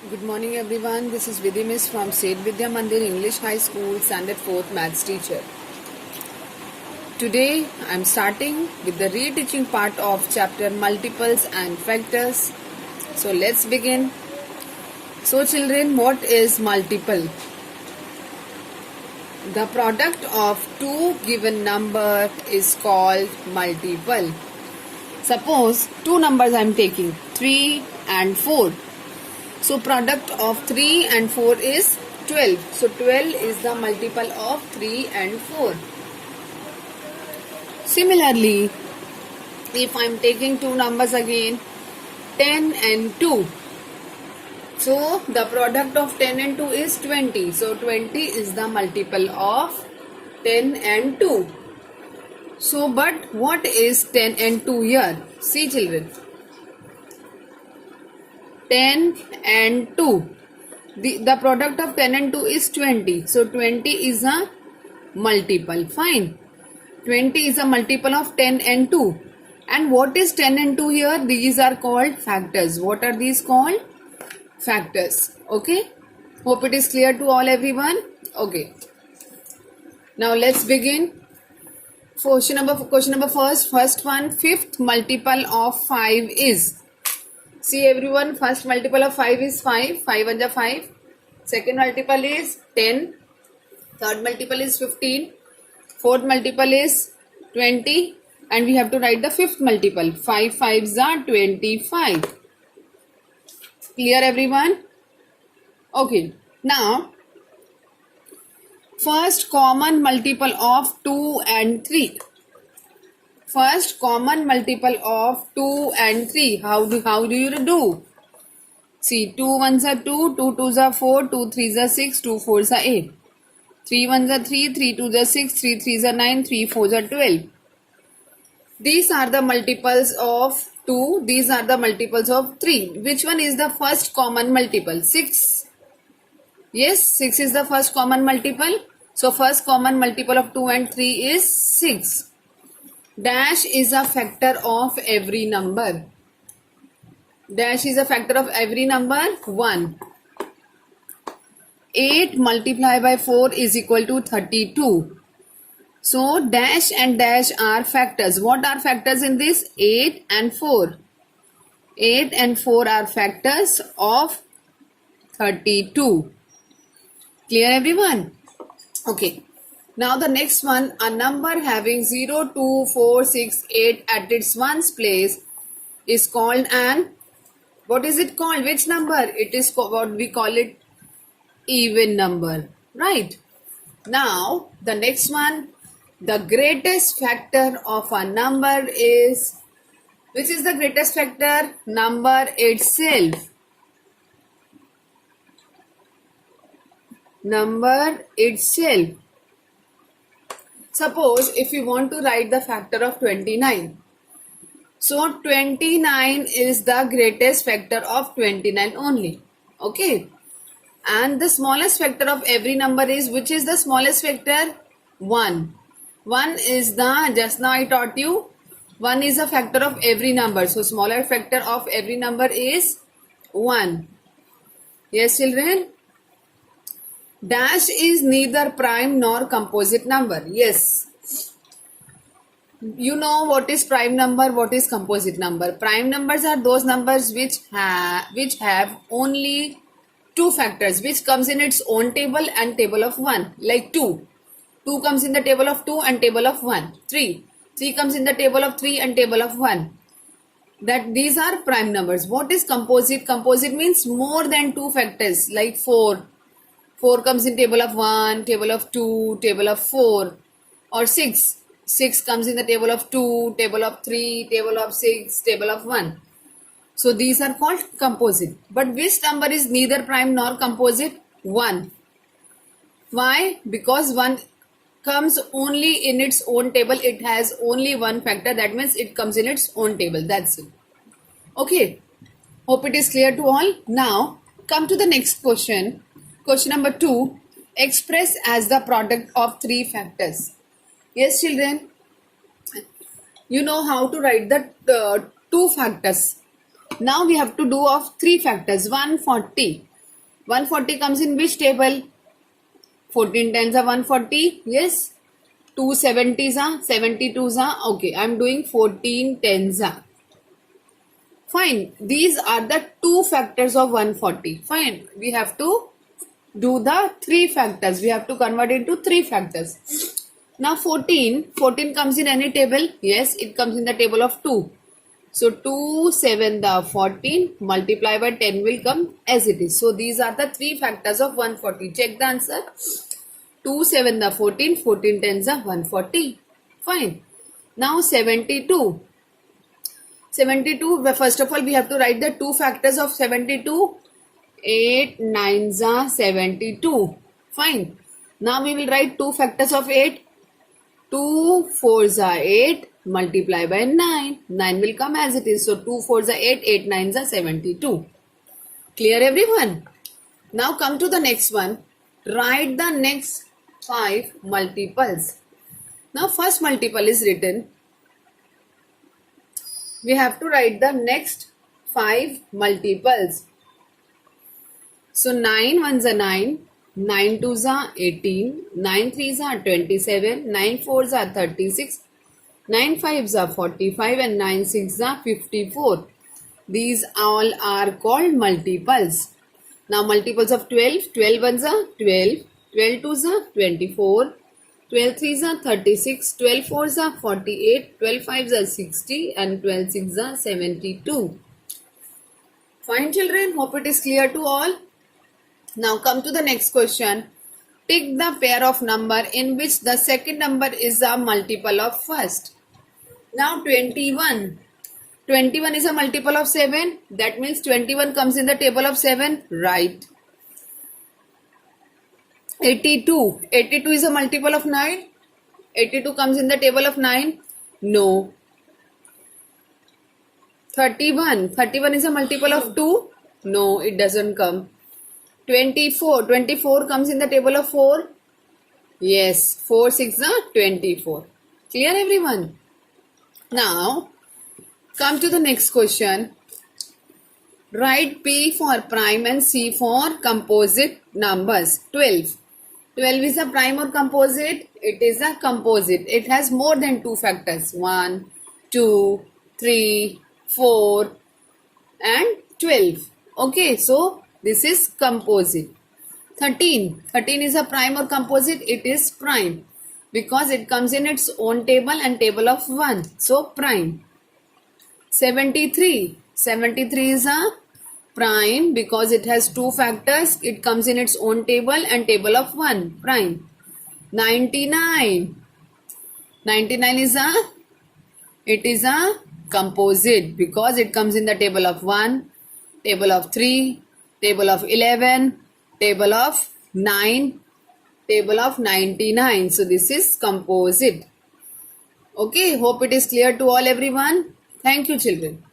Good morning everyone. This is Vidhi Miss from State Vidya Mandir English High School, Standard 4th Maths teacher. Today I am starting with the reteaching part of chapter Multiples and Factors. So let's begin. So children, what is multiple? The product of two given number is called multiple. Suppose two numbers I am taking, 3 and 4. So product of 3 and 4 is 12. So 12 is the multiple of 3 and 4. Similarly, if I am taking two numbers again, 10 and 2. So the product of 10 and 2 is 20. So 20 is the multiple of 10 and 2. So but what is 10 and 2 here? See children. 10 and 2. The product of 10 and 2 is 20. So 20 is a multiple. Fine. 20 is a multiple of 10 and 2. And what is 10 and 2 here? These are called factors. What are these called? Factors. Okay. Hope it is clear to all everyone. Okay. Now let's begin. Question number first one. Fifth multiple of 5 is. See everyone, first multiple of 5 is 5. 5 1 is 5. Second multiple is 10. Third multiple is 15. Fourth multiple is 20. And we have to write the fifth multiple. 5 5s are 25. Clear everyone? Okay. Now, first common multiple of 2 and 3. First common multiple of 2 and 3. How do you do? See, 2 1s are 2, 2 2s are 4, 2 3s are 6, 2 4s are 8. 3 1s are 3, 3 2s are 6, 3 3s are 9, 3 4s are 12. These are the multiples of 2. These are the multiples of 3. Which one is the first common multiple? 6. Yes, 6 is the first common multiple. So, first common multiple of 2 and 3 is 6. Dash is a factor of every number. Dash is a factor of every number 1. 8 multiplied by 4 is equal to 32. So dash and dash are factors. What are factors in this? 8 and 4. 8 and 4 are factors of 32. Clear everyone? Okay. Now the next one, a number having 0, 2, 4, 6, 8 at its ones place is called an, what is it called? Which number? It is what we call it even number. Right. Now the next one, the greatest factor of a number is, which is the greatest factor? Number itself. Number itself. Suppose if we want to write the factor of 29. So 29 is the greatest factor of 29 only. Okay. And the smallest factor of every number is, which is the smallest factor? 1. 1 is the, just now I taught you, 1 is a factor of every number. So smaller factor of every number is 1. Yes children? Dash is neither prime nor composite number. Yes. You know what is prime number, what is composite number. Prime numbers are those numbers which have only two factors, which comes in its own table and table of 1. Like 2. 2 comes in the table of 2 and table of 1. 3. 3 comes in the table of 3 and table of 1. That these are prime numbers. What is composite? Composite means more than two factors, like 4. 4 comes in table of 1, table of 2, table of 4. Or 6. 6 comes in the table of 2, table of 3, table of 6, table of 1. So these are called composite. But which number is neither prime nor composite? 1. Why? Because 1 comes only in its own table. It has only one factor. That means it comes in its own table. That's it. Okay. Hope it is clear to all. Now, come to the next question. Question number 2. Express as the product of three factors. Yes, children. You know how to write the two factors. Now we have to do of three factors. 140. 140 comes in which table? 14 tens are 140. Yes. 2 70s are 72s are. Okay, I'm doing 14 tens are. Fine. These are the two factors of 140. Fine. We have to do the three factors. We have to convert into three factors. Now 14 comes in any table? Yes, it comes in the table of 2. So 2, 7 the 14 multiply by 10 will come as it is. So these are the three factors of 140. Check the answer. 2, 7 the 14, 14 tens are 140. Fine. Now 72. 72, first of all we have to write the two factors of 72. 8 nines are 72. Fine. Now we will write two factors of 8. 2 fours are 8 multiply by 9. 9 will come as it is. So 2 fours are 8, 8 nines are 72. Clear everyone? Now come to the next one. Write the next 5 multiples. Now first multiple is written. We have to write the next 5 multiples. So 9 ones are 9. 9 twos are 18, 9 threes are 27, 9 fours are 36, 9 fives are 45 and 9 sixes are 54. These all are called multiples. Now multiples of 12, 12 ones are 12, 12 twos are 24, 12 threes are 36, 12 fours are 48, 12 fives are 60 and 12 sixes are 72. Fine children, hope it is clear to all. Now come to the next question. Pick the pair of number in which the second number is a multiple of first. Now 21. 21 is a multiple of 7. That means 21 comes in the table of 7. Right. 82. 82 is a multiple of 9. 82 comes in the table of 9. No. 31. 31 is a multiple of 2. No, it doesn't come. 24. 24 comes in the table of 4. Yes, 4 6 are 24. Clear everyone? Now, come to the next question. Write P for prime and C for composite numbers. 12. 12 is a prime or composite? It is a composite. It has more than two factors. 1, 2, 3, 4 and 12. Okay, so this is composite. 13. 13 is a prime or composite? It is prime because it comes in its own table and table of 1. So prime. 73. 73 is a prime because it has two factors. It comes in its own table and table of 1. Prime. 99. 99 is a composite because it comes in the table of 1, table of 3, table of 11, table of 9, table of 99. So this is composite. Okay, hope it is clear to all everyone. Thank you children.